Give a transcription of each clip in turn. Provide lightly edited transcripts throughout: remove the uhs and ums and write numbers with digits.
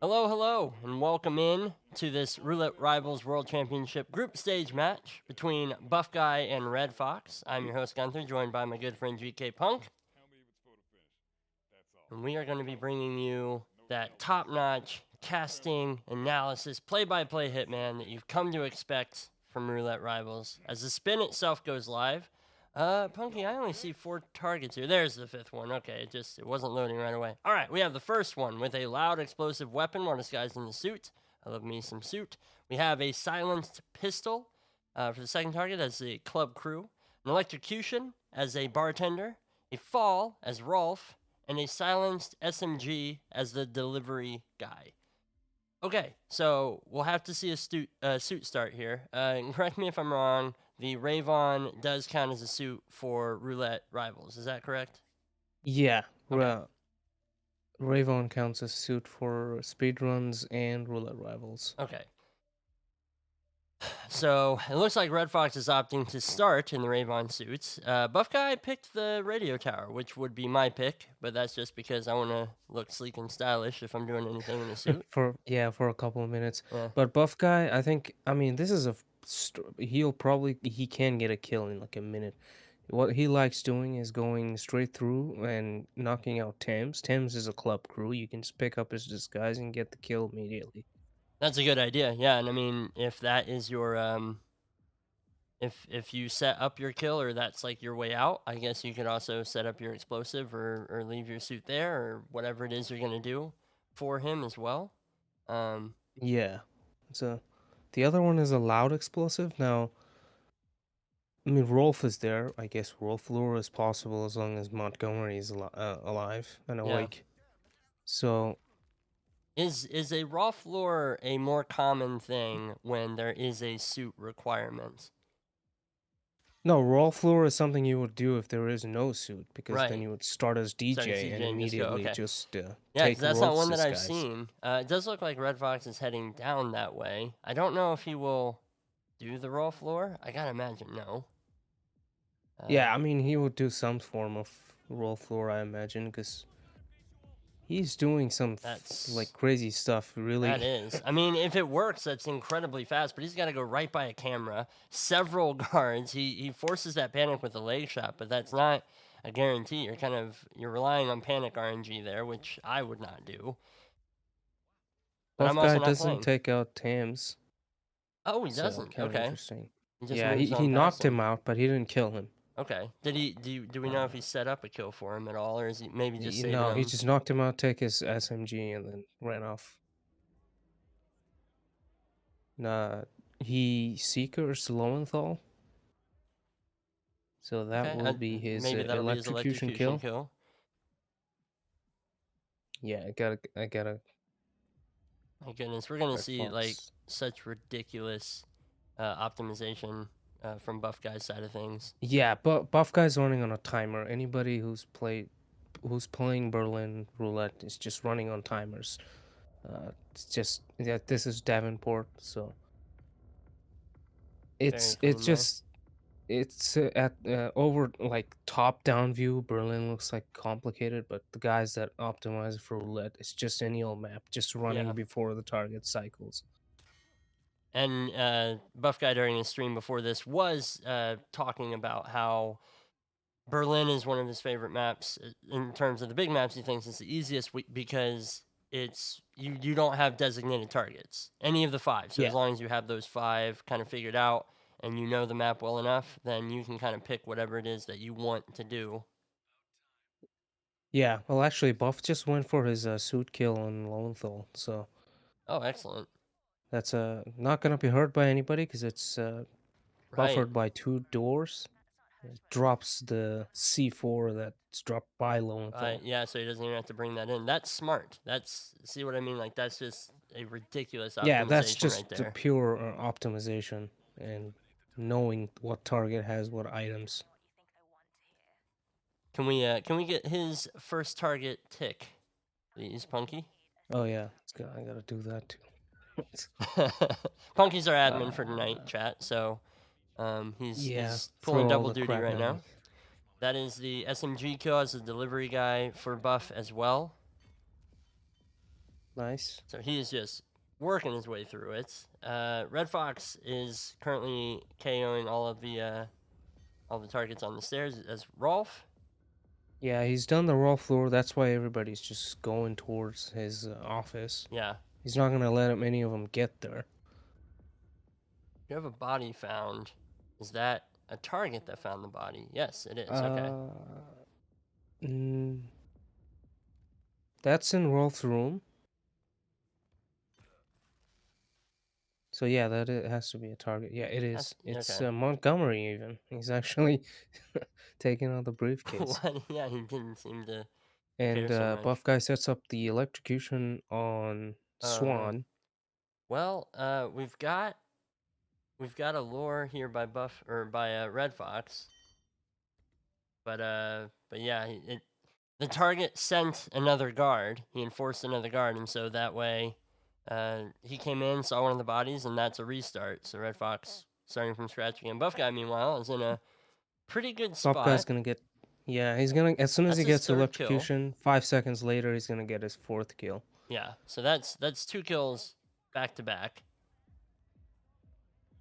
Hello, hello, and welcome in to this Roulette Rivals World Championship group stage match between Buff Guy and Redfox. I'm your host, Gunther, joined by my good friend GKPunk. And we are going to be bringing you that top-notch casting, analysis, play-by-play hitman that you've come to expect from Roulette Rivals. As the spin itself goes live, Punky, I only see 4 targets here. There's the 5th one. Okay, it wasn't loading right away. All right, we have the first one with a loud explosive weapon while disguised in the suit. I love me some suit. We have a silenced pistol for the second target as the club crew, an electrocution as a bartender, a fall as Rolf, and a silenced SMG as the delivery guy. Okay, so we'll have to see a suit start here. Correct me if I'm wrong. The Ravon does count as a suit for Roulette Rivals. Is that correct? Yeah, Okay. Ravon counts as suit for speedruns and roulette rivals. Okay. So it looks like Redfox is opting to start in the Ravon suits. Buff Guy picked the radio tower, which would be my pick, but that's just because I want to look sleek and stylish if I'm doing anything in a suit. for a couple of minutes. Yeah. But buff guy, this is he can get a kill in like a minute. What he likes doing is going straight through and knocking out Thames. Thames is a club crew. You can just pick up his disguise and get the kill immediately. That's a good idea. Yeah, and I mean, if that is your if you set up your kill or that's like your way out, I guess you could also set up your explosive or leave your suit there or whatever it is you're gonna do for him as well. Yeah. So the other one is a loud explosive. Now, I mean, Rolf is there. I guess Rolf lure is possible as long as Montgomery is alive and Yeah. awake. So Is a raw floor a more common thing when there is a suit requirement? no, Rolf lure is something you would do if there is no suit, because then Right. you would start as Start a DJ and CJ and just go. immediately Okay. just Yeah, because take that's not Rolf's one that I've disguise. seen. It does look like Red Fox is heading down that way. I don't know if he will do the raw floor. I gotta imagine no. Yeah, I mean, he would do some form of Rolf lure, I imagine, because he's doing some That's like crazy stuff. That Really, is. I mean, if it works, that's incredibly fast, but he's got to go right by a camera, several guards. He forces that panic with a leg shot, but that's not a guarantee. You're relying on panic RNG there, which I would not do. But buff I'm guy also not doesn't playing. take out Thames, Oh, he so doesn't. kind of Okay. interesting. He just Yeah, moves he on past knocked him. him out, but he didn't kill him. Okay. Do we know if he set up a kill for him at all, or is he maybe just saving No, he him? just knocked him out, take his SMG, and then ran off. Nah, he Seekers Lowenthal, so that Okay. will be his Maybe that'll be his electrocution electrocution kill. kill. Yeah, I gotta My goodness, we're gonna Red see like Fox. such ridiculous optimization from Buff Guy's side of things. Yeah, but buff guy's running on a timer. Anybody who's playing Berlin roulette is just running on timers. It's just this is Davenport, so Very it's clean there. just it's at over like top down view. Berlin looks like complicated, but the guys that optimize for roulette, it's just any old map, just running Yeah, before the target cycles. and Buff Guy during his stream before this was talking about how Berlin is one of his favorite maps in terms of the big maps. He thinks it's the easiest because it's you don't have designated targets, any of the 5. So as Yeah, long as you have those 5 kind of figured out and you know the map well enough, then you can kind of pick whatever it is that you want to do. yeah. Well, actually, Buff just went for his suit kill on Lowenthal, so Oh, excellent. that's not gonna be hurt by anybody because it's Right. buffered by 2 doors. It drops the C4 that's dropped by Lowenthal. Yeah, so he doesn't even have to bring that in. That's smart. That's see what I mean? Like that's just a ridiculous Yeah, that's optimization right just the there. pure optimization and knowing what target has what items. Can we get his first target tick, please, Punky? Oh yeah, I gotta do that too. Punky's our admin for tonight, uh, chat. So yeah, he's pulling throw all double the duty crap right at now. me. That is the SMG kill as the delivery guy for Buff as well. Nice. So he is just working his way through it. Redfox is currently KOing all the targets on the stairs as Rolf. Yeah, he's done the raw floor. That's why everybody's just going towards his office. Yeah. He's not gonna let any of them get there. You have a body found. Is that a target that found the body? Yes, it is. Okay. Uh, mm, that's in Rolf's room. So yeah, has to be a target. Yeah, it is. It's okay. Montgomery even. He's actually taking out the briefcase. What? Yeah, he didn't seem to And care so much. Buff Guy sets up the electrocution on Right. Swan. Well, we've got a lure here by Red Fox, but yeah, the target sent another guard. He enforced another guard, and so that way, he came in, saw one of the bodies, and that's a restart. So Red Fox starting from scratch again. Buff Guy, meanwhile, is in a pretty good Buff Guy's spot. gonna get. Yeah, he's gonna, as soon as That's he his gets third kill. electrocution, 5 seconds later he's gonna get his 4th kill. Yeah, so that's 2 kills back to back.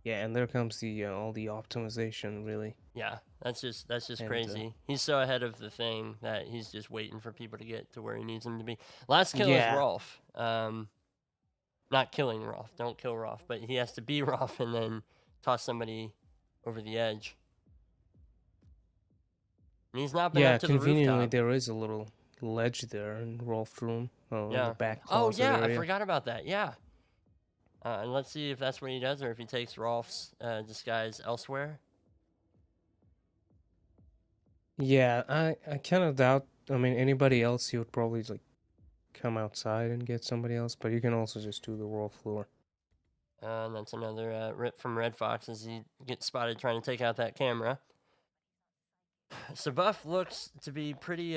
Yeah, and there comes the all the optimization, really. Yeah, that's just And, crazy. He's so ahead of the thing that he's just waiting for people to get to where he needs them to be. Last kill is Yeah. Rolf. Not killing Rolf. Don't kill Rolf, but he has to be Rolf and then toss somebody over the edge. And he's not been Yeah, up to the conveniently rooftop. there is a little ledge there in Rolf's room. Oh, in the back Oh closet yeah, area. I forgot about that. Yeah. And let's see if that's what he does or if he takes Rolf's disguise elsewhere. Yeah, I kind of doubt. I mean, anybody else, he would probably like come outside and get somebody else, but you can also just do the raw floor. And that's another rip from Red Fox as he gets spotted trying to take out that camera. So Buff looks to be pretty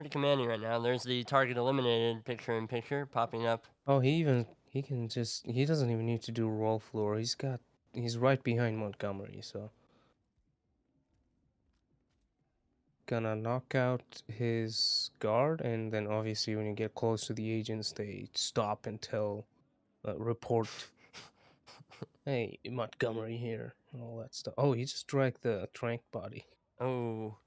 commanding right now. There's the target eliminated picture in picture popping up. Oh, he doesn't even need to do raw floor. He's right behind Montgomery, so gonna knock out his guard, and then obviously when you get close to the agents, they stop and report. Hey, Montgomery here, and all that stuff. Oh, he just dragged the trank body. Oh.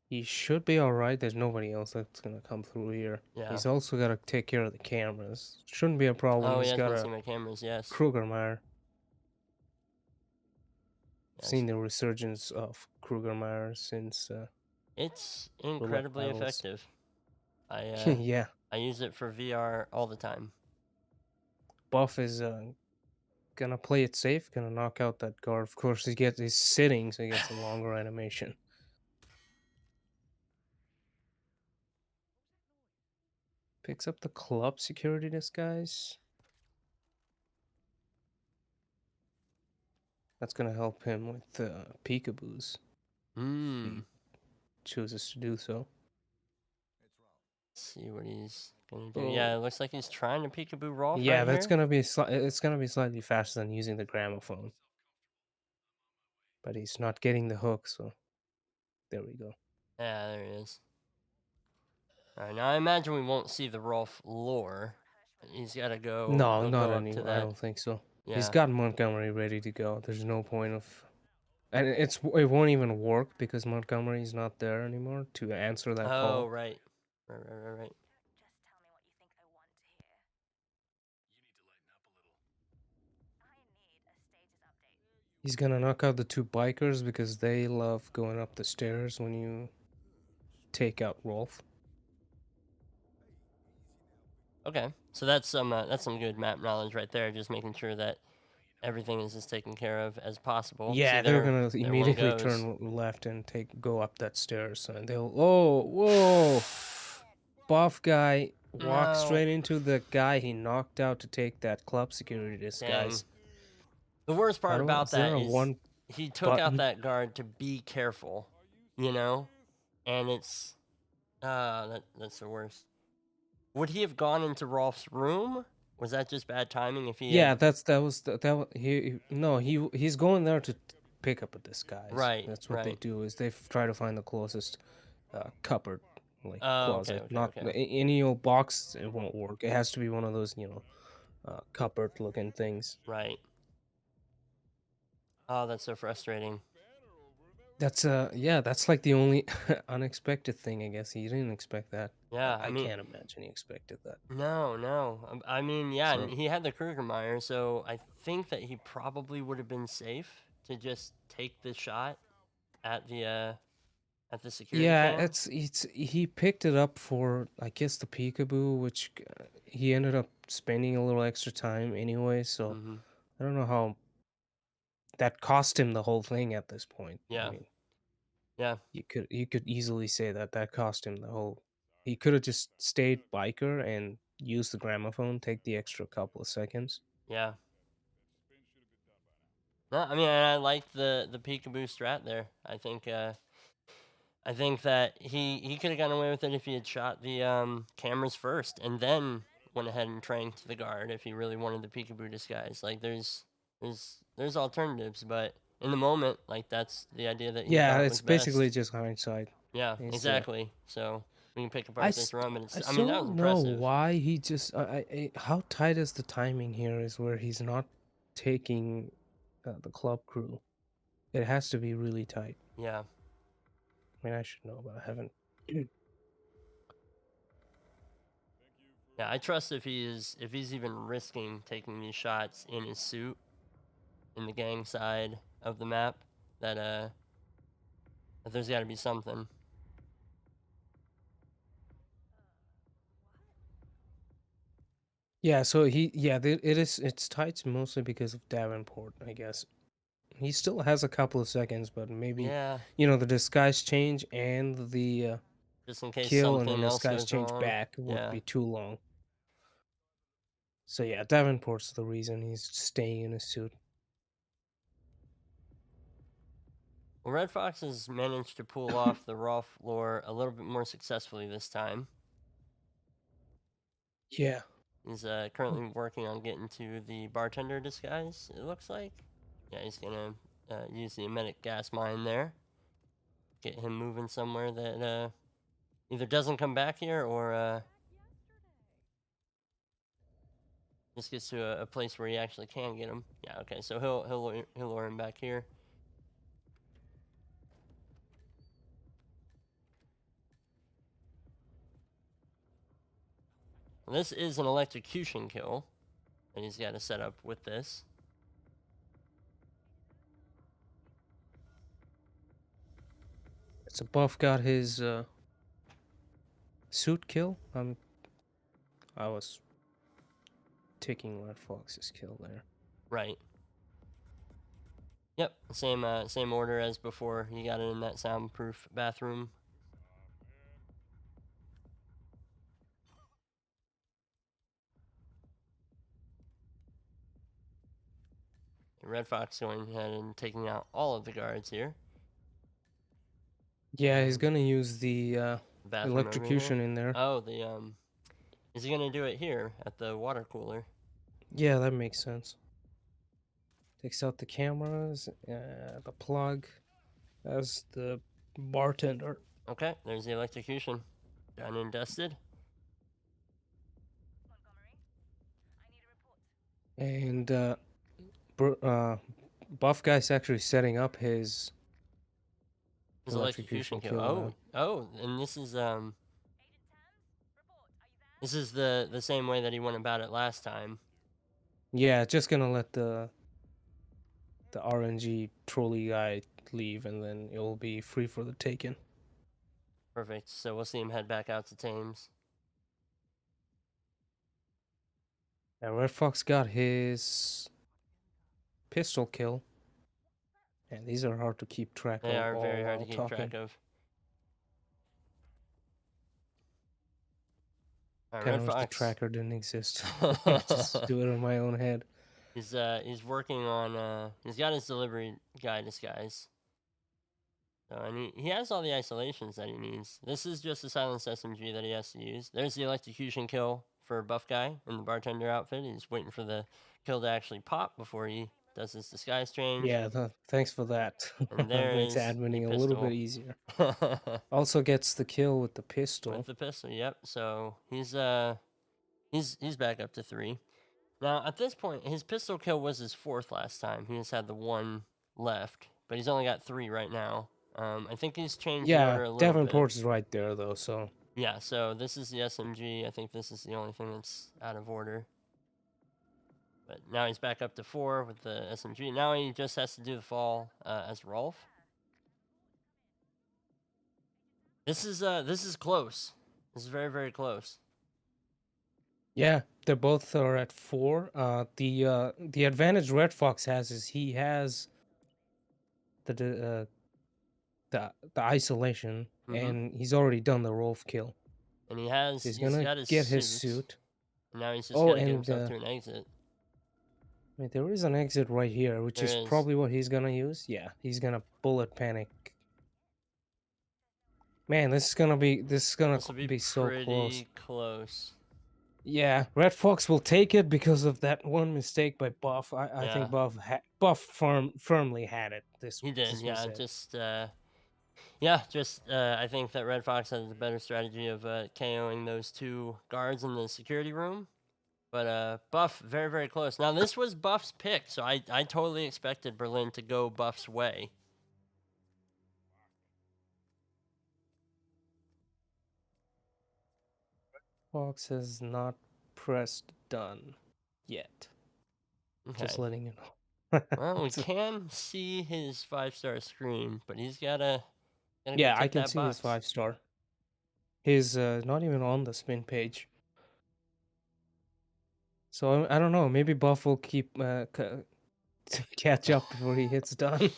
He should be alright. There's nobody else that's gonna come through here. Yeah. He's also gotta take care of the cameras. Shouldn't be a problem. Oh, He's yeah, I got can a see my cameras, yes. Krugermeyer. Yes. Seen the resurgence of Krugermeyer since it's incredibly effective. yeah. I use it for VR all the time. Buff is gonna play it safe, gonna knock out that guard. Of course, he's sitting, so he gets a longer animation. Picks up the club security disguise. That's gonna help him with peekaboos. If he chooses to do so. Let's see what he's gonna do. Yeah, it looks like he's trying to peekaboo Rolf Yeah, right that's here. gonna be it's gonna be slightly faster than using the gramophone. But he's not getting the hook, so there we go. Yeah, there he is. Alright, now I imagine we won't see the Rolf lore. He's gotta go. No, not go anymore. I don't think so. Yeah. He's got Montgomery ready to go. There's no point of, and it won't even work because Montgomery's not there anymore to answer that call. Oh, right. Right. He's gonna knock out the 2 bikers because they love going up the stairs when you take out Rolf. Okay, so that's some good map knowledge right there. Just making sure that everything is as taken care of as possible. Yeah, See, they're gonna there one immediately goes. turn left and go up that stairs, and they'll. Oh, whoa! Buff guy walked straight into the guy he knocked out to take that club security disguise. Dang. The worst part about that is is he took out that guard to be careful, you know, and it's that's the worst. Would he have gone into Rolf's room? Was that just bad timing? If he yeah, he's going there to pick up a disguise. Right, That's what right. they do is they try to find the closest cupboard like Oh, okay, closet, okay, not okay. any old box. It won't work. It has to be one of those, cupboard looking things. Right. Oh, that's so frustrating. That's yeah, that's like the only unexpected thing, I guess. He didn't expect that. Yeah, I I mean, can't imagine he expected that. no, no. I mean, yeah, and So he had the Krugermeyer, so I think that he probably would have been safe to just take the shot at the security yeah, cam. it's he picked it up for, I guess, the peekaboo, which he ended up spending a little extra time anyway. So Mm-hmm. I don't know how that cost him the whole thing at this point. I Yeah, mean, yeah, you could easily say that that cost him the whole. He could have just stayed biker and used the gramophone, take the extra couple of seconds. yeah. No, I mean, and I like the peekaboo strat there. I think that he could have gotten away with it if he had shot the cameras first and then went ahead and tranked the guard if he really wanted the peekaboo disguise. Like there's alternatives, but in the moment, like that's the idea that he Yeah, thought it's was basically best. just hindsight. Yeah, It's exactly. So we can pick I, apart this st- run, but I I mean still that was don't know impressive. why he just how tight is the timing here is where he's not taking the club crew. It has to be really tight. Yeah. I mean, I should know, but I haven't. Yeah, I trust if he's even risking taking these shots in his suit in the gang side of the map that there's got to be something. Yeah, so it's tight mostly because of Davenport, I guess. He still has a couple of seconds, but maybe Yeah, the disguise change and the just in case kill and something then else disguise goes change wrong. back would Yeah. be too long. So yeah, Davenport's the reason he's staying in his suit. Well, Redfox has managed to pull off the raw floor a little bit more successfully this time. Yeah. He's currently working on getting to the bartender disguise, it looks like. Yeah, he's going to use the emetic gas mine there. Get him moving somewhere that either doesn't come back here or just gets to a place where he actually can get him. Yeah, okay, so he'll lure him back here. Well, this is an electrocution kill that he's got to set up with this. So Buff got his suit kill. I was taking Red Fox's kill there. Right. Yep, same order as before. You got it in that soundproof bathroom. Redfox going ahead and taking out all of the guards here. Yeah, he's gonna use the Bathroom over here. electrocution in there. Oh, is he gonna do it here at the water cooler? Yeah, that makes sense. Takes out the cameras, the plug, as the bartender. Okay, there's the electrocution. Done and dusted. And Buff Guy's actually setting up his His electrocution electrocution kill. kill now. Oh, and this is the same way that he went about it last time. Yeah, just gonna let the RNG trolley guy leave, and then it will be free for the taking. Perfect. So we'll see him head back out to Thames. And Red Fox got his pistol kill. And these are hard to keep track They of are all very hard to while keep talking. track of. All right, Kind Red of wish the Fox. tracker didn't exist. Just do it in my own head. He's working on he's got his delivery guy disguise. So, and he has all the isolations that he needs. This is just a silenced SMG that he has to use. There's the electrocution kill for Buff Guy in the bartender outfit. He's waiting for the kill to actually pop before he does his disguise change. Yeah, thanks for that. And there Makes is a adminning a little bit pistol. easier. Also gets the kill with the pistol. With the pistol, yep. So he's back up to 3. Now at this point, his pistol kill was his 4th last time. He just had the 1 left, but he's only got 3 right now. I think he's changed the Yeah, order a little bit. Davenport's right there though, so Yeah, so this is the SMG. I think this is the only thing that's out of order. But now he's back up to 4 with the SMG. Now he just has to do the fall as Rolf. This is close. This is very, very close. yeah, they both are at 4. The advantage Redfox has is he has the isolation, and he's already done the Rolf kill. And So he's he's gonna got his get his suit. suit. And now he's just Oh, got to get and himself to an exit. wait, there is an exit right here, which There is is. probably what he's gonna use. Yeah, he's gonna bullet panic. Man, this is gonna be so close. Pretty close. Yeah, Redfox will take it because of that one mistake by Buff. I think Yeah. Buff firmly had it. He did. This Yeah, was it. just I think that Red Fox has a better strategy of KOing those 2 guards in the security room. But Buff, very, very close. Now, this was Buff's pick, so I totally expected Berlin to go Buff's way. Fox has not pressed done yet. Okay. Just letting you know. Well, we can see his 5-star screen, but he's gotta go Yeah, I take can that see his box. 5-star. His not even on the spin page. So I don't know. Maybe Buff will keep catch up before he hits done.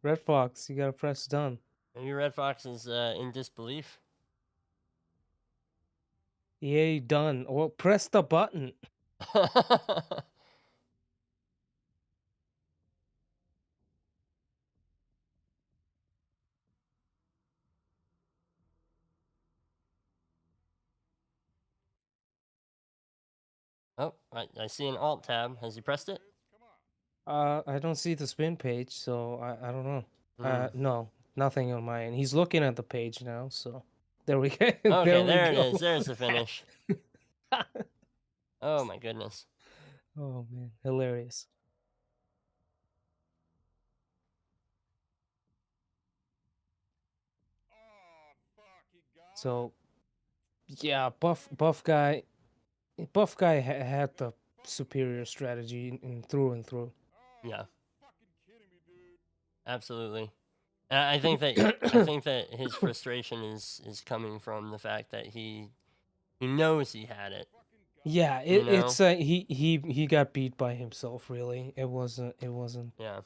Red Fox, you gotta press done. Maybe Red Fox is in disbelief. Yay, done. Well, press the button. Oh, I see an alt tab. Has he pressed it? I don't see the spin page, so I don't know. Hmm. No, nothing on my end. He's looking at the page now, so there we go. Okay, there it go. is. There's the finish. Oh my goodness. Oh man, hilarious. So yeah, buff guy had the superior strategy in through and through. Yeah. Absolutely. I think that his frustration is coming from the fact that he knows he had it. Yeah, You know? it's he got beat by himself. Really, it wasn't. Yeah.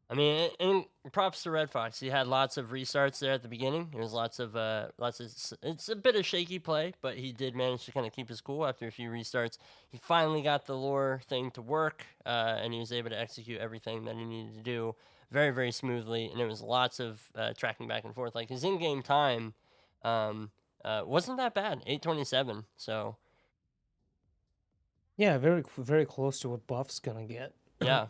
I mean, and props to Red Fox. He had lots of restarts there at the beginning. There was lots of. It's a bit of shaky play, but he did manage to kind of keep his cool after a few restarts. He finally got the lore thing to work, and he was able to execute everything that he needed to do very, very smoothly. And it was lots of tracking back and forth. Like his in-game time, wasn't that bad. 8:27. So Yeah, very close to what Buff's gonna get. yeah.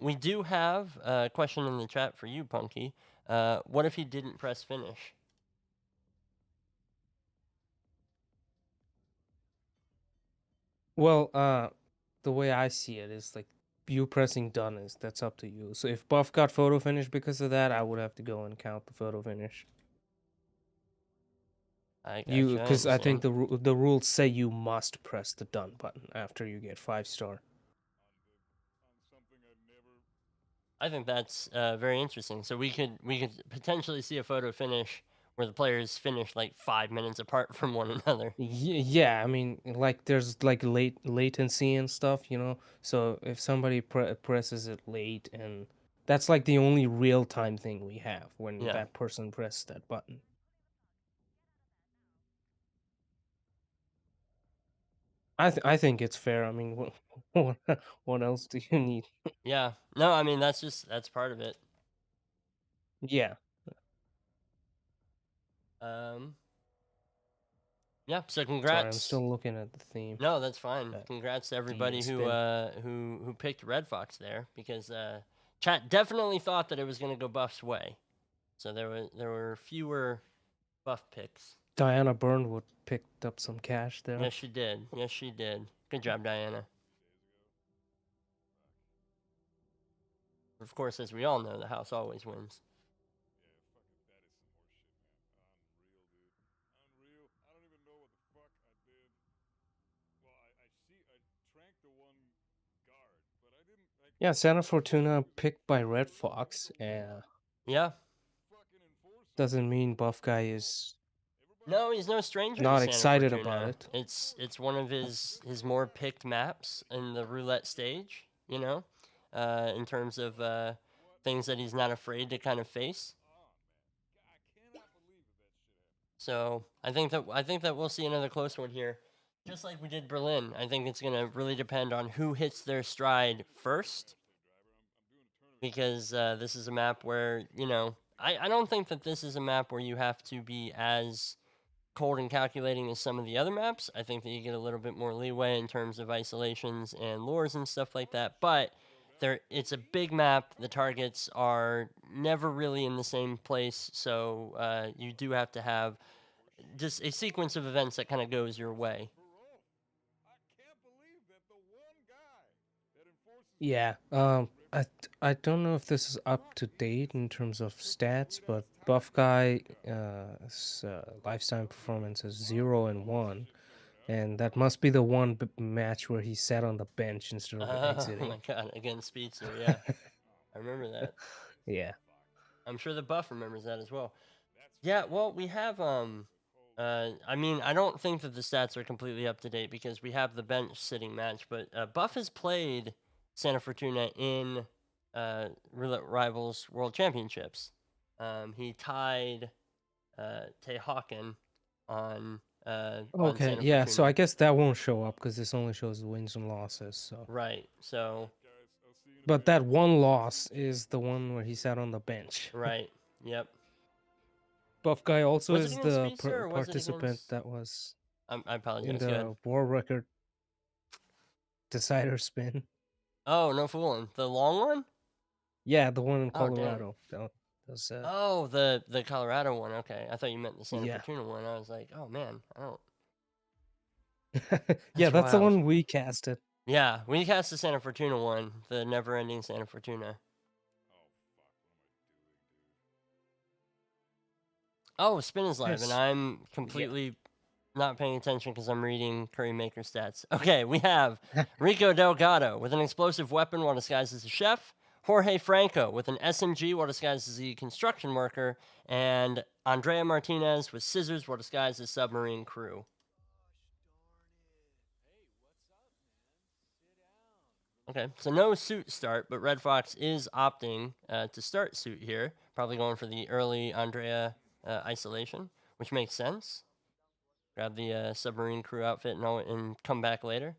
We do have a question in the chat for you, Punky. What if he didn't press finish? Well, the way I see it is like you pressing done that's up to you. So if Buff got photo finish because of that, I would have to go and count the photo finish. I gotcha. Because I think the rules say you must press the done button after you get 5-star. I think that's very interesting. So we could potentially see a photo finish where the players finish like 5 minutes apart from one another. Yeah, I mean, like there's like latency and stuff, you know. So if somebody presses it late, and that's like the only real time thing we have when Yeah. that person presses that button. I think it's fair. I mean, what else do you need? Yeah. No, I mean that's part of it. Yeah. Um, yeah. So Sorry, I'm congrats. still looking at the theme. No, that's fine. That Congrats to demon everybody spin. who picked Redfox there because chat definitely thought that it was going to go Buff's way. So there were fewer Buff picks. Diana Burnwood picked up some cash there. Yes, she did. Yes, she did. Good job, Diana. Of course, as we all know, the house always wins. Yeah, Santa Fortuna picked by Red Fox. Yeah. Doesn't mean Buff Guy is No, he's no stranger to not Santa excited about Fortuna. it. It's one of his more picked maps in the roulette stage. You know, in terms of things that he's not afraid to kind of face. So I think that we'll see another close one here, just like we did Berlin. I think it's gonna really depend on who hits their stride first, because this is a map where I don't think that this is a map where you have to be as cold and calculating as some of the other maps. I think that you get a little bit more leeway in terms of isolations and lures and stuff like that. But it's a big map. The targets are never really in the same place, so you do have to have just a sequence of events that kind of goes your way. Yeah. I don't know if this is up to date in terms of stats, but Buff Guy lifetime performance is 0-1, and that must be the one match where he sat on the bench instead of Oh exiting. my god, against Speedster, yeah. I remember that. Yeah. I'm sure the buff remembers that as well. Yeah, well, we have I mean, I don't think that the stats are completely up to date because we have the bench sitting match, but Buff has played Santa Fortuna in Roulette Rivals World Championships. He tied Tay Hawken on Okay. Santa Yeah. So Fortuna. I guess that won't show up because this only shows wins and losses. So, Right. So, but that one loss is the one where he sat on the bench. right. Yep. Buff Guy also Was it is against the Speedster or was it participant against that was I in apologize. Go ahead. the world record decider spin. Oh, no fooling. The long one? Yeah, the one in Oh, dang. Colorado. That was Oh, the Colorado one. Okay, I thought you meant the Santa yeah. Fortuna one. I was like, oh man, I don't. Yeah, That's that's the wild. one we casted. Yeah, we cast the Santa Fortuna one, the never-ending Santa Fortuna. Oh, Spin is live, and Yes. I'm Yeah. completely not paying attention because I'm reading Curry Maker stats. Okay, we have Rico Delgado with an explosive weapon while disguised as a chef, Jorge Franco with an SMG while disguised as a construction worker, and Andrea Martinez with scissors while disguised as submarine crew. Okay, so no suit start, but Red Fox is opting to start suit here. Probably going for the early Andrea isolation, which makes sense. Grab the submarine crew outfit and come back later.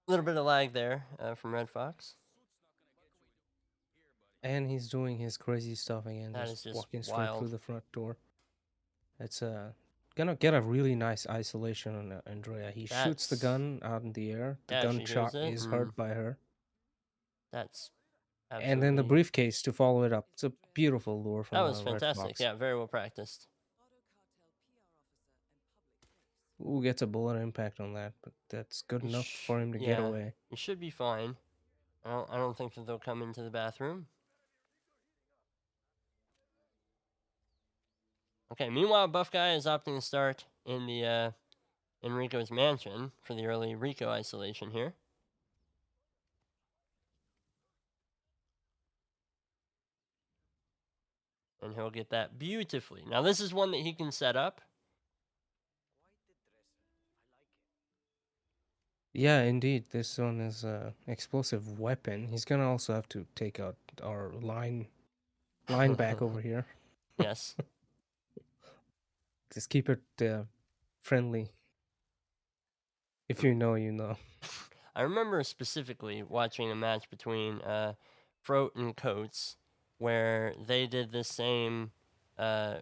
A little bit of lag there from Red Fox. And he's doing his crazy stuff again, That just is just walking straight through wild. the front door. It's gonna get a really nice isolation on Andrea. He shoots the That's gun out in the air. The yeah. She hears gunshot it, is and heard by her. that's And then the absolutely briefcase to follow it up. It's a beautiful lure that from was Red fantastic. Fox. Yeah, very well practiced. Ooh, gets a bullet impact on that, but that's good enough for him to get Yeah, away. you should be fine. I don't think that they'll come into the bathroom. Okay. Meanwhile, Buff Guy is opting to start in the Enrico's mansion for the early Rico isolation here. And he'll get that beautifully. Now, this is one that he can set up. Yeah, indeed. This one is a explosive weapon. He's gonna also have to take out our line back over here. Yes. Just keep it friendly. If you know, you know. I remember specifically watching a match between Froat and Coates where they did the same uh,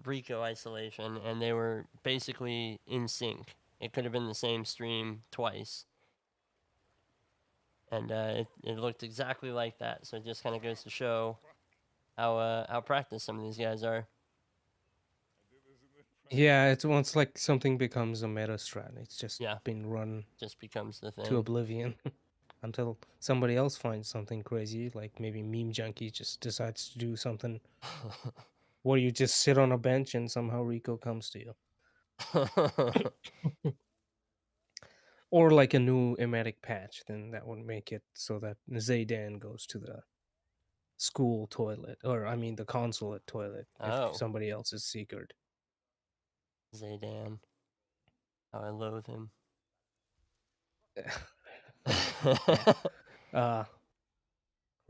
Rico isolation, and they were basically in sync. It could have been the same stream twice, and it looked exactly like that. So it just kind of goes to show how practiced some of these guys are. Yeah, it's once like something becomes a meta strat. It's just Yeah, been run just becomes the to thing. oblivion until somebody else finds something crazy, like maybe Meme Junkie just decides to do something where you just sit on a bench and somehow Rico comes to you. Or like a new emetic patch, then that would make it so that Zaydan goes to the school toilet, or I mean the consulate toilet, if Oh, somebody else is secret. Zaydan. How I loathe him. Yeah. Uh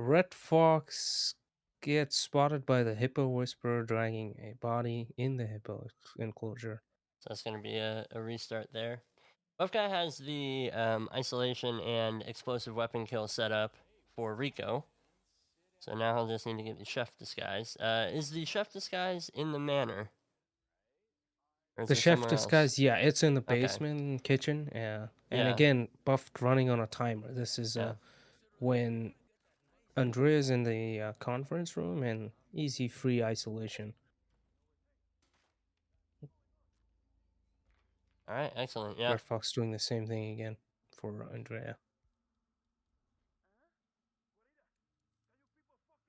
Redfox gets spotted by the hippo whisperer dragging a body in the hippo enclosure. So that's going to be a restart there. Buff Guy has the isolation and explosive weapon kill set up for Rico. So now he'll just need to get the chef disguise. Is the chef disguise in the manor? Or is The there chef somewhere else? disguise, yeah, it's in the Okay. basement kitchen. And Yeah. again, buffed running on a timer. This is Yeah. when Andrea's in the conference room and easy free isolation. All right. Excellent. Yeah. Red Fox doing the same thing again for Andrea.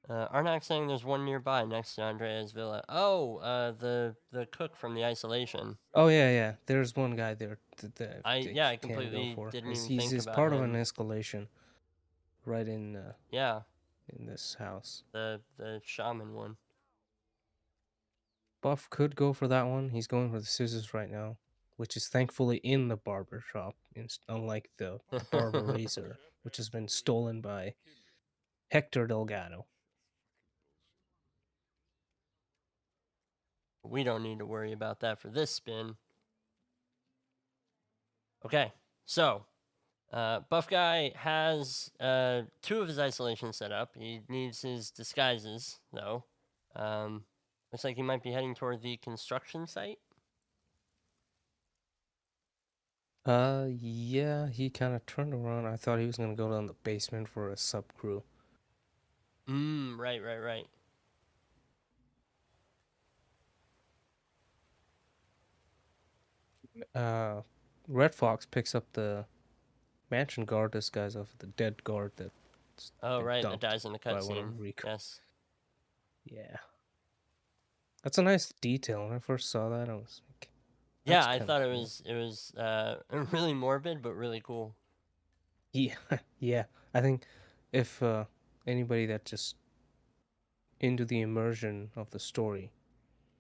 Arnak saying there's one nearby next to Andrea's villa. Oh, the cook from the isolation. Oh yeah, yeah. There's one guy there that they I can go completely for. didn't He's, even he's, think he's about part of an him. escalation right Yeah, in this house. the shaman one. Buff could go for that one. He's going for the scissors right now, which is thankfully in the barber shop, unlike the barber razor, which has been stolen by Hector Delgado. We don't need to worry about that for this spin. Okay, so Buff Guy has two of his isolations set up. He needs his disguises, though. Um, looks like he might be heading toward the construction site. Yeah, he kind of turned around. I thought he was gonna go down the basement for a sub crew. Right. Uh, Red Fox picks up the mansion guard disguise of the dead guard that's Oh, been right, that dumped dies in the by one cutscene. of Rico. Yes. Yeah, that's a nice detail. When I first saw that, I was like, Yeah, "That's I kind of thought cool." it was really morbid, but really cool. Yeah, yeah. I think if anybody that just into the immersion of the story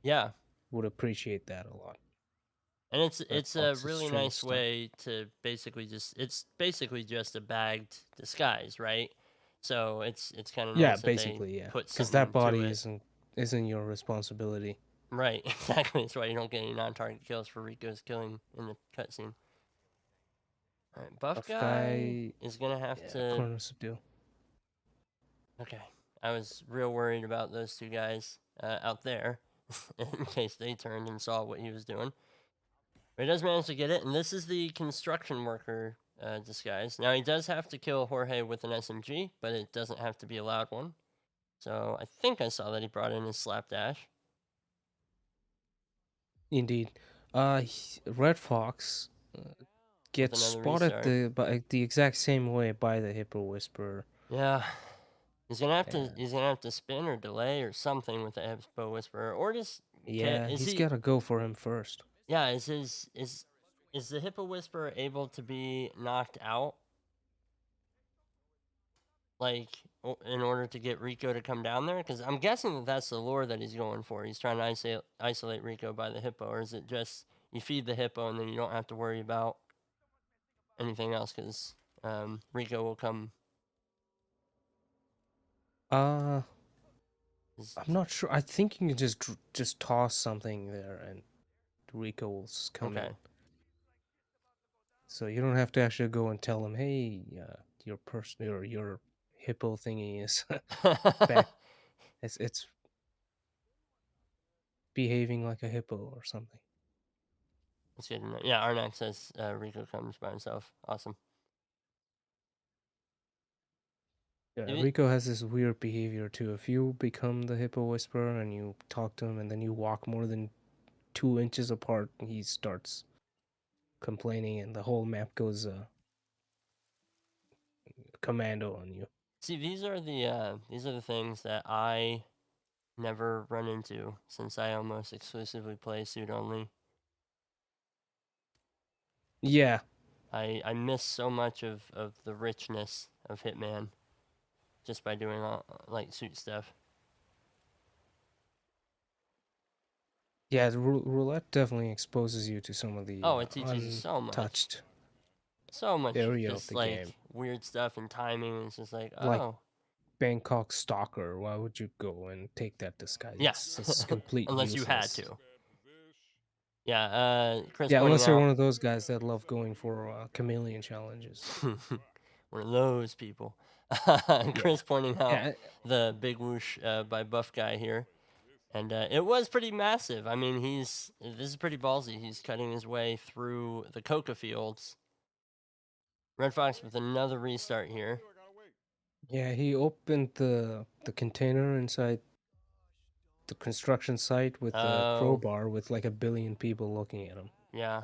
Yeah, would appreciate that a lot. and Red it's a Fox's really strange nice stuff. way to basically just it's basically just a bagged disguise, right? So it's kind of Yeah, nice that they basically, yeah, put because that something to body it. isn't your responsibility. Right, exactly. That's why you don't get any non-target kills for Rico's killing in the cutscene. All right, Buff Buff Guy guy, is gonna have yeah, to. corner subdue. Okay, I was real worried about those two guys out there, in case they turned and saw what he was doing. But he does manage to get it, and this is the construction worker disguise. Now he does have to kill Jorge with an SMG, but it doesn't have to be a loud one. So I think I saw that he brought in his slapdash. Indeed, Red Fox With gets another spotted restart. by the exact same way by the Hippo Whisperer. Yeah, And he's gonna have to spin or delay or something with the Expo Whisperer, or just yeah, is he's he? got to go for him first. Yeah, is the Hippo Whisperer able to be knocked out? Like in order to get Rico to come down there? Because I'm guessing that that's the lure that he's going for. He's trying to isolate Rico by the hippo, or is it just you feed the hippo and then you don't have to worry about anything else? Because Rico will come. Uh, Is, I'm not sure. I think you can just toss something there and Rico will come okay. in. So you don't have to actually go and tell them, hey, your person or your hippo thingy is back. It's behaving like a hippo or something. That's good to know. Yeah, Arnak says Rico comes by himself. Awesome. Yeah, If Rico has this weird behavior too. If you become the hippo whisperer and you talk to him and then you walk more than 2 inches apart, he starts complaining and the whole map goes commando on you. See, these are the things that I never run into since I almost exclusively play suit only. Yeah, I miss so much of the richness of Hitman just by doing all like suit stuff. yeah. Roulette definitely exposes you to some of the Oh, it teaches you so much. untouched So much area of just the like game, weird stuff and timing. It's just like, like oh, Bangkok Stalker. Why would you go and take that disguise? yeah. It's just complete Unless you had useless. to. Yeah, Chris Yeah, pointing unless you're out one of those guys that love going for chameleon challenges. one of those people. Yeah, Chris pointing out yeah, the big whoosh by Buff Guy here. And it was pretty massive. I mean, this is pretty ballsy. He's cutting his way through the coca fields. Redfox with another restart here. yeah. He opened the container inside the construction site with a Oh, crowbar with like a billion people looking at him. yeah.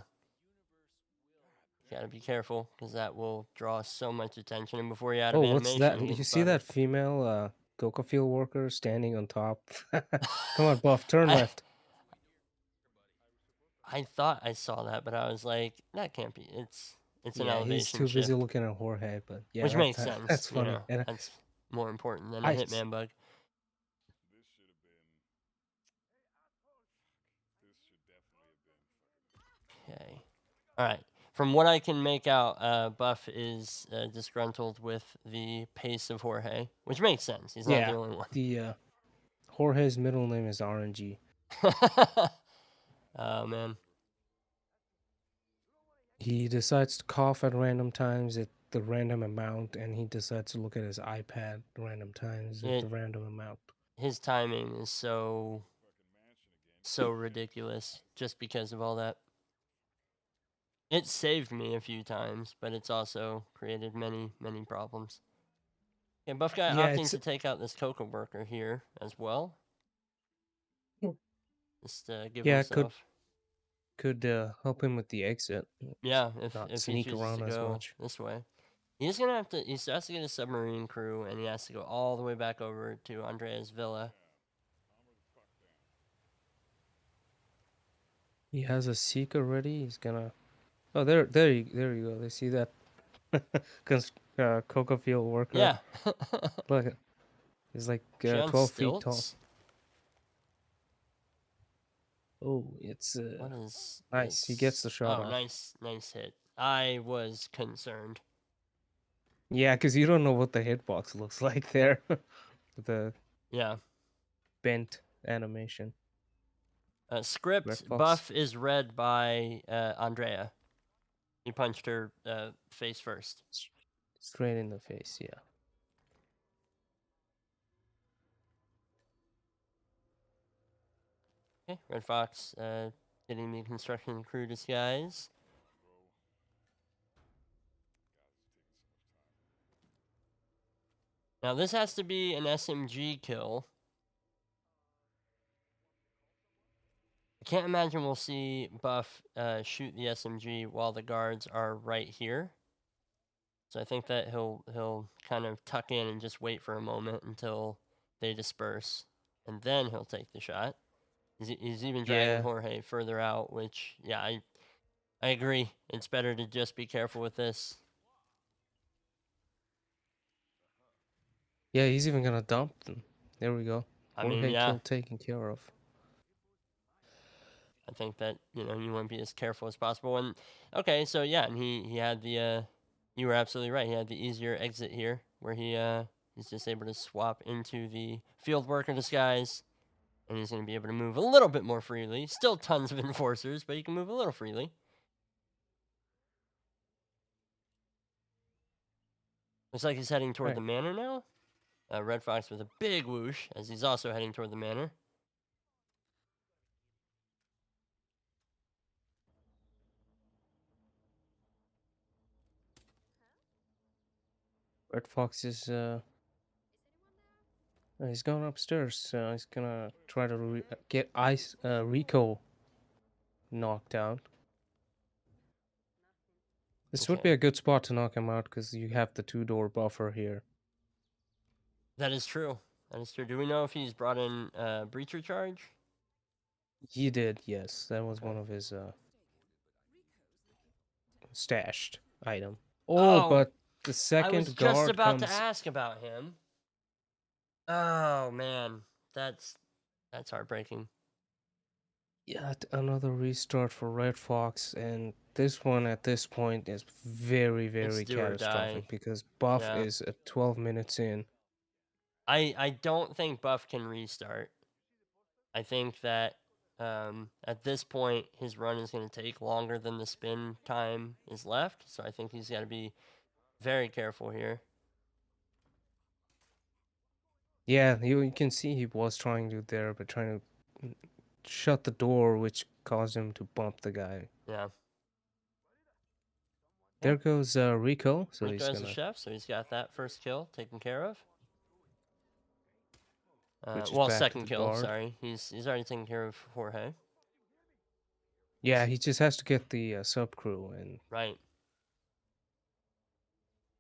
Gotta be careful because that will draw so much attention. And before you're out of Oh, what's animation, that? you You get see that spotted. female coca field worker standing on top? Come on, Buff, turn I left. I thought I saw that, but I was like, that can't be. It's an Yeah, he's elevation too busy shift, looking at Jorge, but yeah, which makes that's sense. You funny. know, And that's more important than a I hitman bug. Okay. All right. From what I can make out, Buff is disgruntled with the pace of Jorge, which makes sense. He's not the yeah, only one. the Jorge's middle name is RNG. Oh man. He decides to cough at random times at the random amount, and he decides to look at his iPad random times at It the random amount. his timing is so ridiculous just because of all that. It saved me a few times, but it's also created many problems. Yeah, Buff Guy Yeah, opting it's to take out this coca worker here as well. Just give yeah, himself. could help him with the exit. Yeah, Not if he sneak chooses to around as go much. this way. He's gonna have to. He has to get a submarine crew, and he has to go all the way back over to Andrea's villa. He has a seek already. He's gonna. Oh, there you go. They see that, cause coca field worker. Yeah. Look, he's like She on 12 feet tall. stilts? Oh, it's What is nice. He gets the this? shot Oh, off. nice hit. I was concerned. Yeah, cause you don't know what the hitbox looks like there. The Yeah. bent animation. Script Redfox Buff is read by Andrea. He punched her face first. straight in the face. Yeah. Okay, Redfox getting the construction crew disguise. Now this has to be an SMG kill. I can't imagine we'll see Buff shoot the SMG while the guards are right here. So I think that he'll kind of tuck in and just wait for a moment until they disperse, and then he'll take the shot. He's even dragging Yeah. Jorge further out, which yeah, I agree. It's better to just be careful with this. Yeah, he's even gonna dump them. There we go. I mean, Jorge yeah, kill taken care of. I think that you want to be as careful as possible. And okay, so yeah, and he had the you were absolutely right. He had the easier exit here, where he's just able to swap into the field worker disguise, and he's going to be able to move a little bit more freely. Still tons of enforcers, but he can move a little freely. Looks like he's heading toward Right. the manor now. Redfox with a big whoosh as he's also heading toward the manor. Red Fox is he's going upstairs. So he's gonna try to get Rico knocked out. This would be Okay. a good spot to knock him out because you have the 2-door buffer here. That is true. That is true. Do we know if he's brought in breacher charge? He did, yes. That was Okay. one of his stashed item. Oh, Oh, but the I was second just guard about to comes. ask about him. Oh man, that's heartbreaking. Yet another restart for Red Fox, and this one at this point is very, It's very do or die. catastrophic because Buff Yeah. is at 12 minutes in. I don't think Buff can restart. I think that at this point his run is going to take longer than the spin time is left, so I think he's got to be very careful here. Yeah, you can see he was trying to there, but trying to shut the door, which caused him to bump the guy. Yeah. There goes Rico, so Rico he's as a gonna, chef, so he's got that first kill taken care of. which is Well, back to second the kill. guard. Sorry, he's already taken care of Jorge. Yeah, he just has to get the sub crew and Right.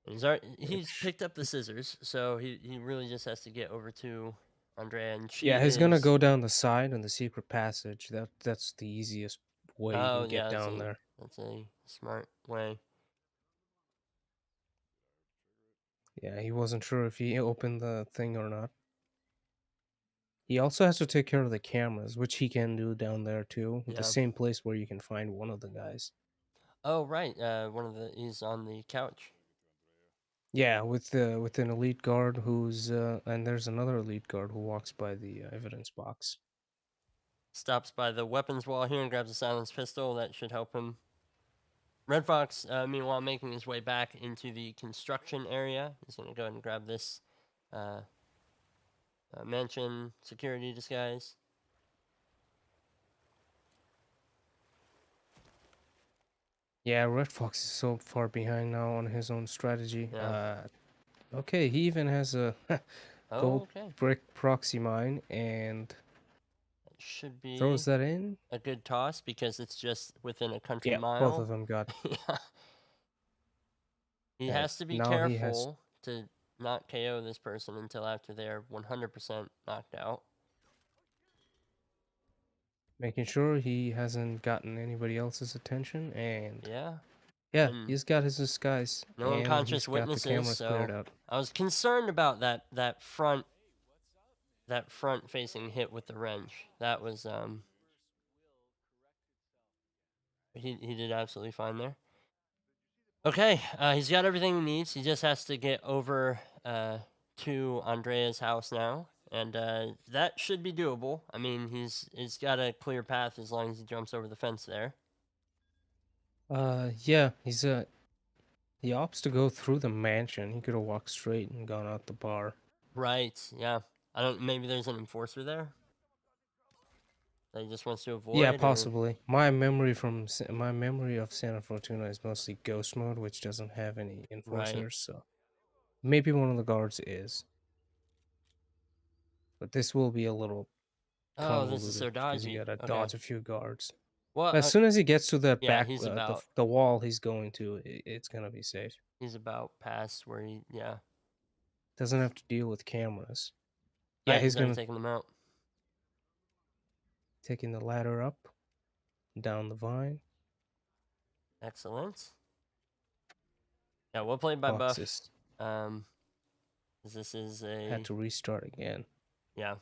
And he's which picked up the scissors, so he really just has to get over to Andrea, and she yeah, he's gonna is. go down the side in the secret passage. That's the easiest way you Oh can get yeah, down there. that's a smart way. Yeah, he wasn't sure if he opened the thing or not. He also has to take care of the cameras, which he can do down there too, the Yeah. same place where you can find one of the guys. Oh right, he's on the couch. Yeah, with an elite guard who's and there's another elite guard who walks by the evidence box. Stops by the weapons wall here and grabs a silenced pistol. That should help him. Redfox, meanwhile, making his way back into the construction area. He's gonna go ahead and grab this mansion security disguise. Yeah, Red Fox is so far behind now on his own strategy. Yeah. Okay, he even has a Oh, gold okay. brick proxy mine and That should be throws that in. a good toss because it's just within a country Yeah, both mile. of them got. Yeah. He And has to be now he has careful to not KO this person until after they're 100% knocked out. making sure he hasn't gotten anybody else's attention, and Yeah. yeah, And he's got his disguise, no and unconscious he's got the witnesses, cameras cleared so out. I was concerned about that front facing hit with the wrench. That was he did absolutely fine there. Okay, he's got everything he needs. He just has to get over to Andrea's house now, and that should be doable. I mean, he's got a clear path as long as he jumps over the fence there. Yeah, he opts to go through the mansion. He could have walked straight and gone out the bar. Right? Yeah. I don't. Maybe there's an enforcer there that he just wants to avoid. Yeah, or... possibly. My memory of Santa Fortuna is mostly ghost mode, which doesn't have any enforcers. Right. So maybe one of the guards is, but this will be a little Oh, this is convoluted so because you dodgy. gotta Okay. dodge a few guards. Well, As soon as he gets to the yeah, back, he's about the wall he's going to, it's gonna be safe. past where he Doesn't have to deal with cameras. Yeah, Right, he's already gonna taking them out. taking the ladder up, down the vine. Excellent. Yeah, well played by Buff. Boxes This is a had to restart again. yeah.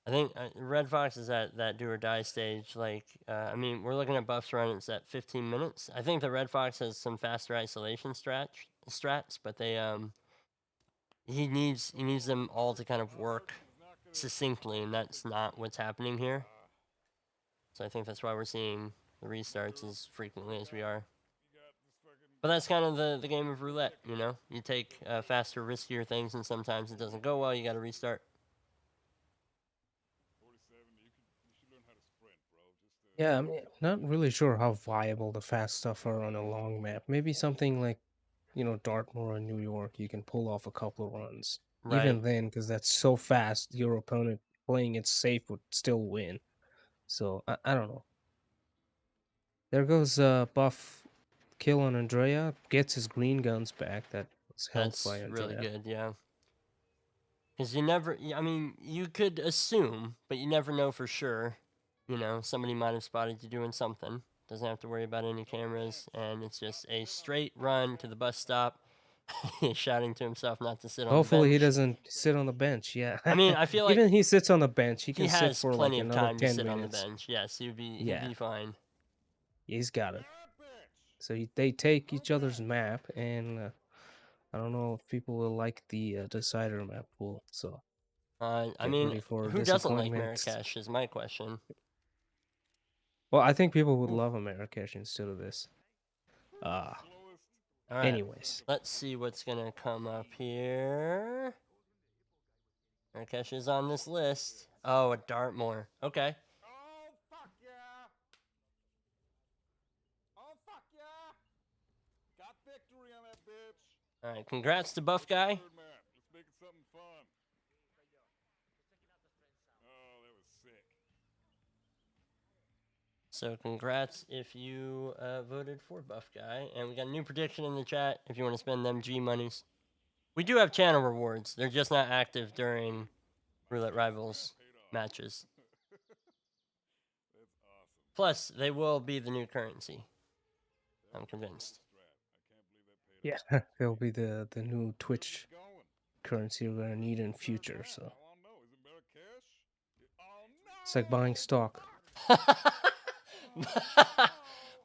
I think Red Fox is at that do or die stage. Like, I mean, we're looking at Buff's run. It's at 15 minutes. I think the Red Fox has some faster isolation strats, but he needs them all to kind of work succinctly, and that's not what's happening here. So I think that's why we're seeing the restarts as frequently as we are. But that's kind of the game of roulette, you know? You take faster, riskier things, and sometimes it doesn't go well. You got to restart. Yeah, I'm not really sure how viable the fast stuff are on a long map. Maybe something like, Dartmoor or New York, you can pull off a couple of runs. Right. Even then, because that's so fast, your opponent playing it safe would still win. So, I don't know. There goes Buff kill on Andrea. Gets his green guns back. That was held by That's really Andrea. good, yeah. Because you never, I mean, you could assume, but you never know for sure. You know, somebody might have spotted you doing something. Doesn't have to worry about any cameras, and it's just a straight run to the bus stop. He's shouting to himself not to sit on the Hopefully he bench. doesn't sit on the bench. Yeah. I mean, I feel like Even he sits on the bench, he he can sit has for like plenty of another time to 10 sit on the minutes. bench. Yes, he'd Yeah, be fine. he's got it. So they take each other's map, and I don't know if people will like the decider map pool. So I get mean, ready for who doesn't like disappointment. Marrakesh is my question. Well, I think people would Ooh. love a Marrakesh instead of this. Uh All right, anyways. let's see what's gonna come up here. Marrakesh is on this list. Oh, a Dartmoor. Okay. Oh, fuck yeah! Oh, fuck yeah! Got victory on that bitch! All right. Congrats to Buff Guy. Third map. Let's make it something fun. Oh, that was sick. So congrats if you voted for Buff Guy. And we got a new prediction in the chat if you want to spend them G monies. We do have channel rewards. They're just not active during Roulette Rivals matches. That's awesome. Plus, they will be the new currency. I'm convinced. Yeah, it'll be the new Twitch currency we're gonna need in future. So I want to know, is it Marrakesh? Oh, no! it's like buying stock.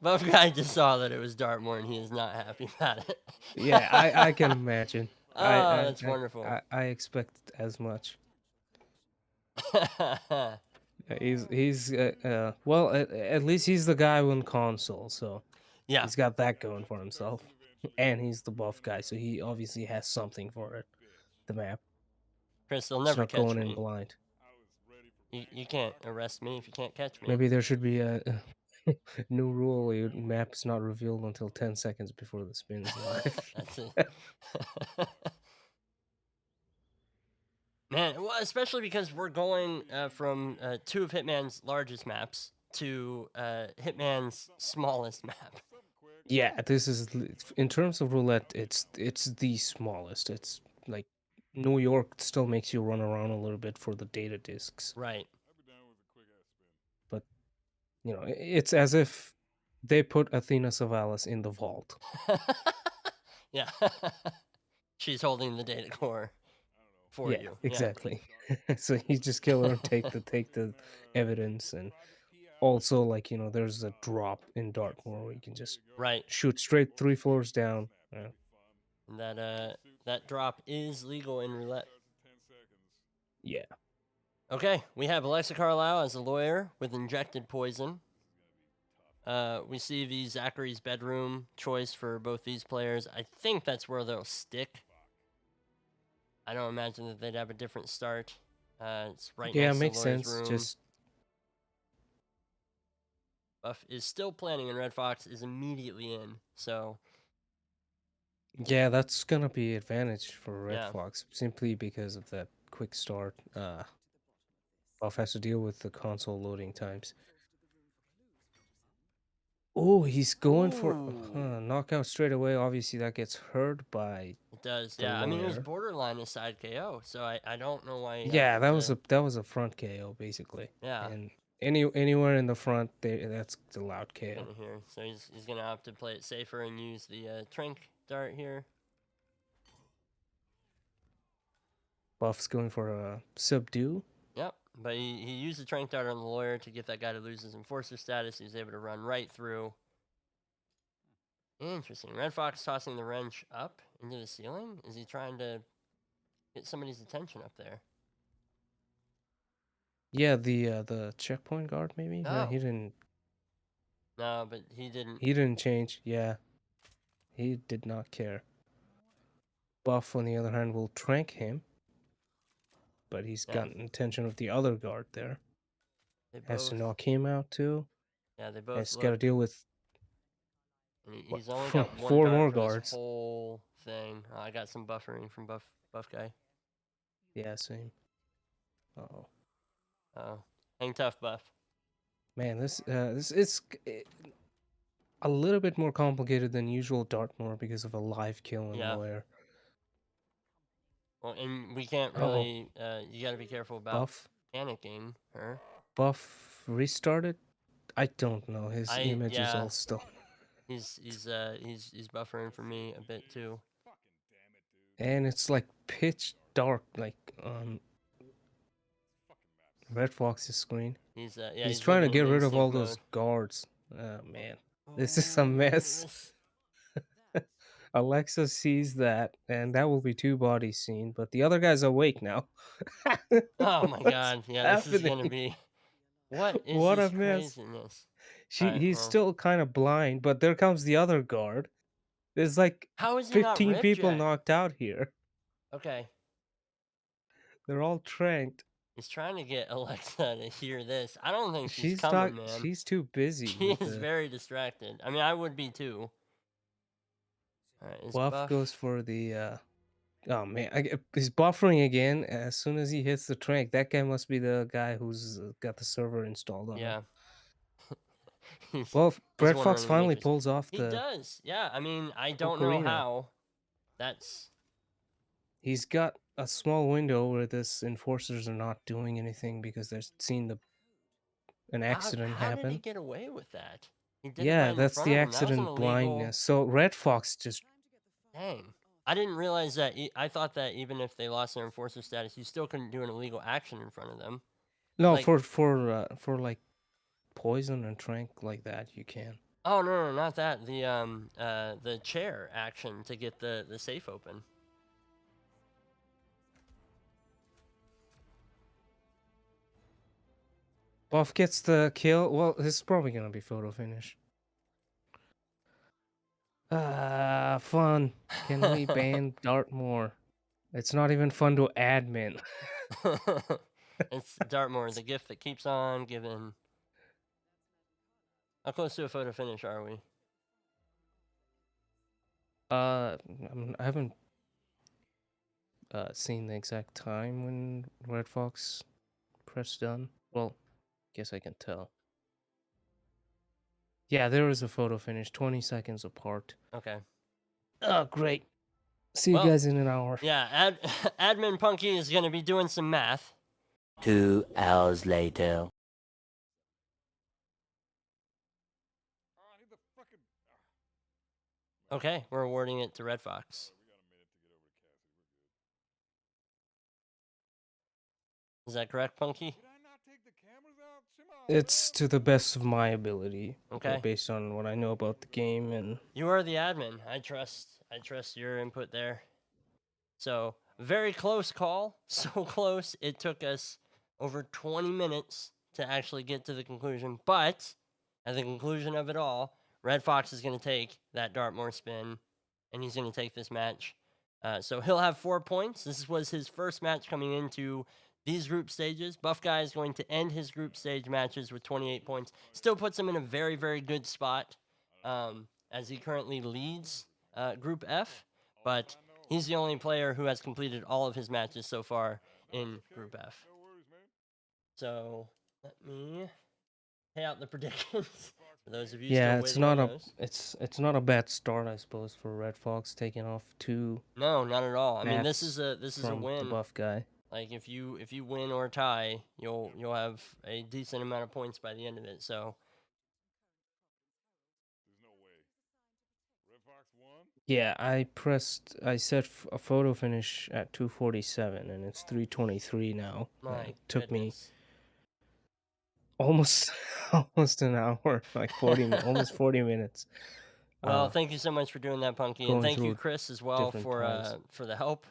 Buff Guy just saw that it was Dartmoor and he is not happy about it. Yeah, I can imagine. Oh, that's wonderful. I expect as much. He's well, at least he's the guy on console, so Yeah, he's got that going for himself, and he's the buff guy, so he obviously has something for it. The map. Chris, they'll It's never not catch going in me. blind. You can't arrest me if you can't catch me. Maybe there should be a new rule: your map's not revealed until 10 seconds before the spin is live. That's it. Man, well, especially because we're going from two of Hitman's largest maps to Hitman's smallest map. Yeah, this is in terms of roulette, it's the smallest. It's like New York still makes you run around a little bit for the data discs. Right. But it's as if they put Athena Savalas in the vault. Yeah. She's holding the data core for Yeah, you. exactly. So you just kill her and take the evidence, and also like there's a drop in Dartmoor where you can just Right. shoot straight 3 floors down. And that drop is legal in roulette. Yeah. Okay, we have Alexa Carlisle as a lawyer with injected poison. We see the Zachary's bedroom choice for both these players. I think that's where they'll stick. I don't imagine that they'd have a different start. It's right Yeah, next makes to Lawyer's sense. room. Just Buff is still planning, and Redfox is immediately in. So yeah, that's gonna be advantage for Yeah. Redfox simply because of that quick start. Buff has to deal with the console loading times. Oh, he's going for knockout straight away. Obviously, that gets heard by it does. the Yeah, I mean it was lawyer. borderline a side KO, so I don't know why. Yeah, that was a front KO basically. Yeah. And anywhere in the front, that's the loud KO. Here, so he's gonna have to play it safer and use the Trank dart here. Buff's going for a subdue. Yep, but he used the Trank dart on the lawyer to get that guy to lose his enforcer status. He was able to run right through. Interesting. Redfox tossing the wrench up into the ceiling. Is he trying to get somebody's attention up there? Yeah, the checkpoint guard maybe. No, No. he didn't. No, but he didn't. He didn't change. Yeah, He did not care. Buff, on the other hand, will trank him, but he's Yeah. got attention of the other guard there. They Has both. to knock him out too. Yeah, they both Has got to look. deal with And what, he's only got one four guard more for this guards. whole thing. Oh, I got some buffering from buff guy. Yeah, same. Oh Oh, hang tough, buff. man, this it's a little bit more complicated than usual Dartmoor because of a live kill in Yeah. Lair. Well, and we can't Oh, really. You got to be careful about Buff panicking her. Buff restarted. I don't know. His image is Yeah. all still. He's buffering for me a bit too. And it's like pitch dark, like Redfox's screen. He's yeah. He's trying to moving get in rid of all instinct those mode. guards. Oh man, this is a mess. Alexa sees that, and that will be 2 bodies seen. But the other guy's awake now. Oh my What's god! Yeah, this is gonna happening? be. What is What this a mess. craziness? He's Well, still kind of blind, but there comes the other guard. There's like how is he not 15 ripped people yet? knocked out here. Okay, They're all tranked. he's trying to get Alexa to hear this. I don't think she's coming, not. man. She's too busy. She with is the very distracted. I mean, I would be too. Alright, is Buff goes for the. Oh man, he's buffering again. As soon as he hits the trank, that guy must be the guy who's got the server installed on him. Yeah. Well, Brett wondering Fox the finally Matrix. pulls off He the. does. Yeah, I mean, I don't know Ocarina. how. That's. He's got a small window where this enforcers are not doing anything because they're seeing an accident How did he happen. get away with that? He did it Yeah, right in that's front the of him. That was an accident illegal- blindness. So Red Fox just. Dang. I didn't realize that. I thought that even if they lost their enforcer status, you still couldn't do an illegal action in front of them. No, Like- for like poison and trank like that, you can. Oh no, not that. The chair action to get the safe open. Buff gets the kill. Well, this is probably gonna be photo finish. Fun. Can we ban Dartmoor? It's not even fun to admin. It's Dartmoor, the gift that keeps on giving. How close to a photo finish are we? I haven't seen the exact time when Red Fox pressed done. Well, guess I can tell. Yeah, there is a photo finish, 20 seconds apart. Okay. Oh, great. See you Well, guys in an hour. Yeah, Admin Punky is going to be doing some math. 2 hours later. Oh, I need the fucking. Okay, we're awarding it to Redfox. We got a minute to get over to Cassie. We're good. Is that correct, Punky? Did I not take the cameras out? Chill out, It's to the best of my ability. Okay. Based on what I know about the game and You are the admin. I trust your input there. So, very close call. So close, it took us over 20 minutes to actually get to the conclusion. But at the conclusion of it all, Red Fox is going to take that Dartmoor spin, and he's going to take this match. So he'll have 4 points. This was his first match coming into these group stages. Buff Guy is going to end his group stage matches with 28 points. Still puts him in a very, very good spot as he currently leads Group F. But he's the only player who has completed all of his matches so far in Group F. No worries, man. So let me pay out the predictions for those of you yeah, still it's waiting not on a those. it's not a bad start, I suppose, for Red Fox taking off 2 No, not at all. I mean, this maps is a from the win. Buff guy. Like if you win or tie, you'll have a decent amount of points by the end of it. So There's no way. Red Fox won? Yeah, I set a photo finish at 2:47 and it's 3:23 now. my It took me goodness. almost almost an hour, like 40 almost 40 minutes. Well, thank you so much for doing that, Punky, and going thank you, through Chris, as well different for times. the help.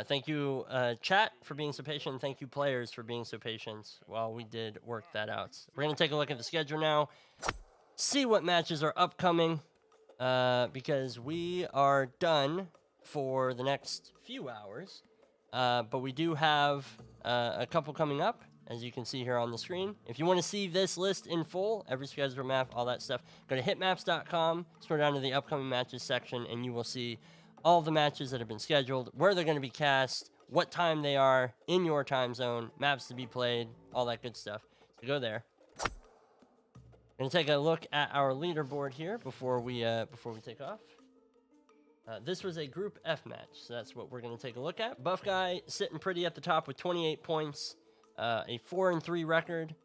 Thank you, chat, for being so patient. Thank you, players, for being so patient while we did work that out. We're gonna take a look at the schedule now, see what matches are upcoming. because we are done for the next few hours. But we do have a couple coming up, as you can see here on the screen. If you want to see this list in full, every schedule map, all that stuff, go to hitmaps.com, scroll down to the upcoming matches section, and you will see all the matches that have been scheduled, where they're going to be cast, what time they are in your time zone, maps to be played, all that good stuff. So go there. Going to take a look at our leaderboard here before we take off. This was a Group F match, so that's what we're going to take a look at. Buff Guy sitting pretty at the top with 28 points, a 4-3 record.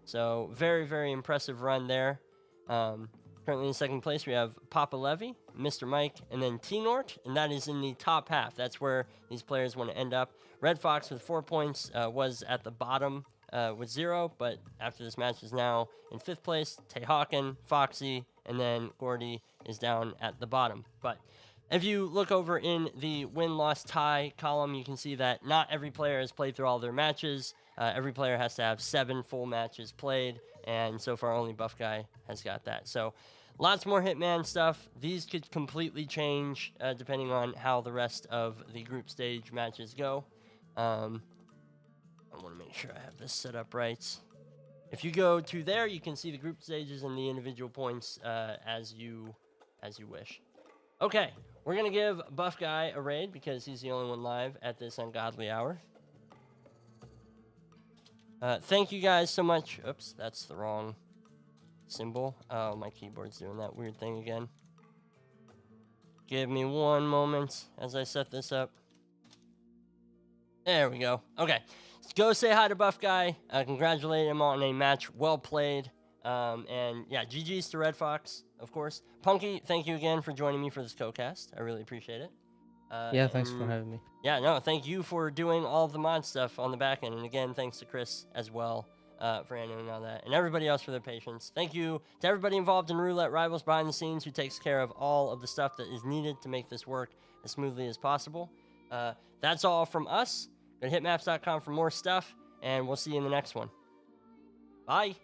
So very, very impressive run there. Currently in second place, we have Papa Levy, Mr. Mike, and then T-Nort, and that is in the top half. That's where these players want to end up. Redfox with 4 points was at the bottom with 0, but after this match is now in 5th place. Hawken, Foxy, and then Gordy is down at the bottom. But if you look over in the win-loss tie column, you can see that not every player has played through all their matches. Every player has to have 7 full matches played, and so far only Buff Guy has got that. So lots more Hitman stuff. These could completely change depending on how the rest of the group stage matches go. I want to make sure I have this set up right. If you go to there, you can see the group stages and the individual points as you wish. Okay, we're going to give Buff Guy a raid because he's the only one live at this ungodly hour. Thank you guys so much. Oops, that's the wrong symbol. Oh, my keyboard's doing that weird thing again. Give me one moment as I set this up. There we go. Okay, go say hi to Buff Guy. Congratulate him on a match well played. And yeah, GG's to Redfox, of course. Punky, thank you again for joining me for this co-cast. I really appreciate it. Yeah, thanks for having me. Yeah, no, thank you for doing all of the mod stuff on the back end. And again, thanks to Chris as well for handling all that. And everybody else for their patience. Thank you to everybody involved in Roulette Rivals behind the scenes who takes care of all of the stuff that is needed to make this work as smoothly as possible. That's all from us. Go to hitmaps.com for more stuff, and we'll see you in the next one. Bye.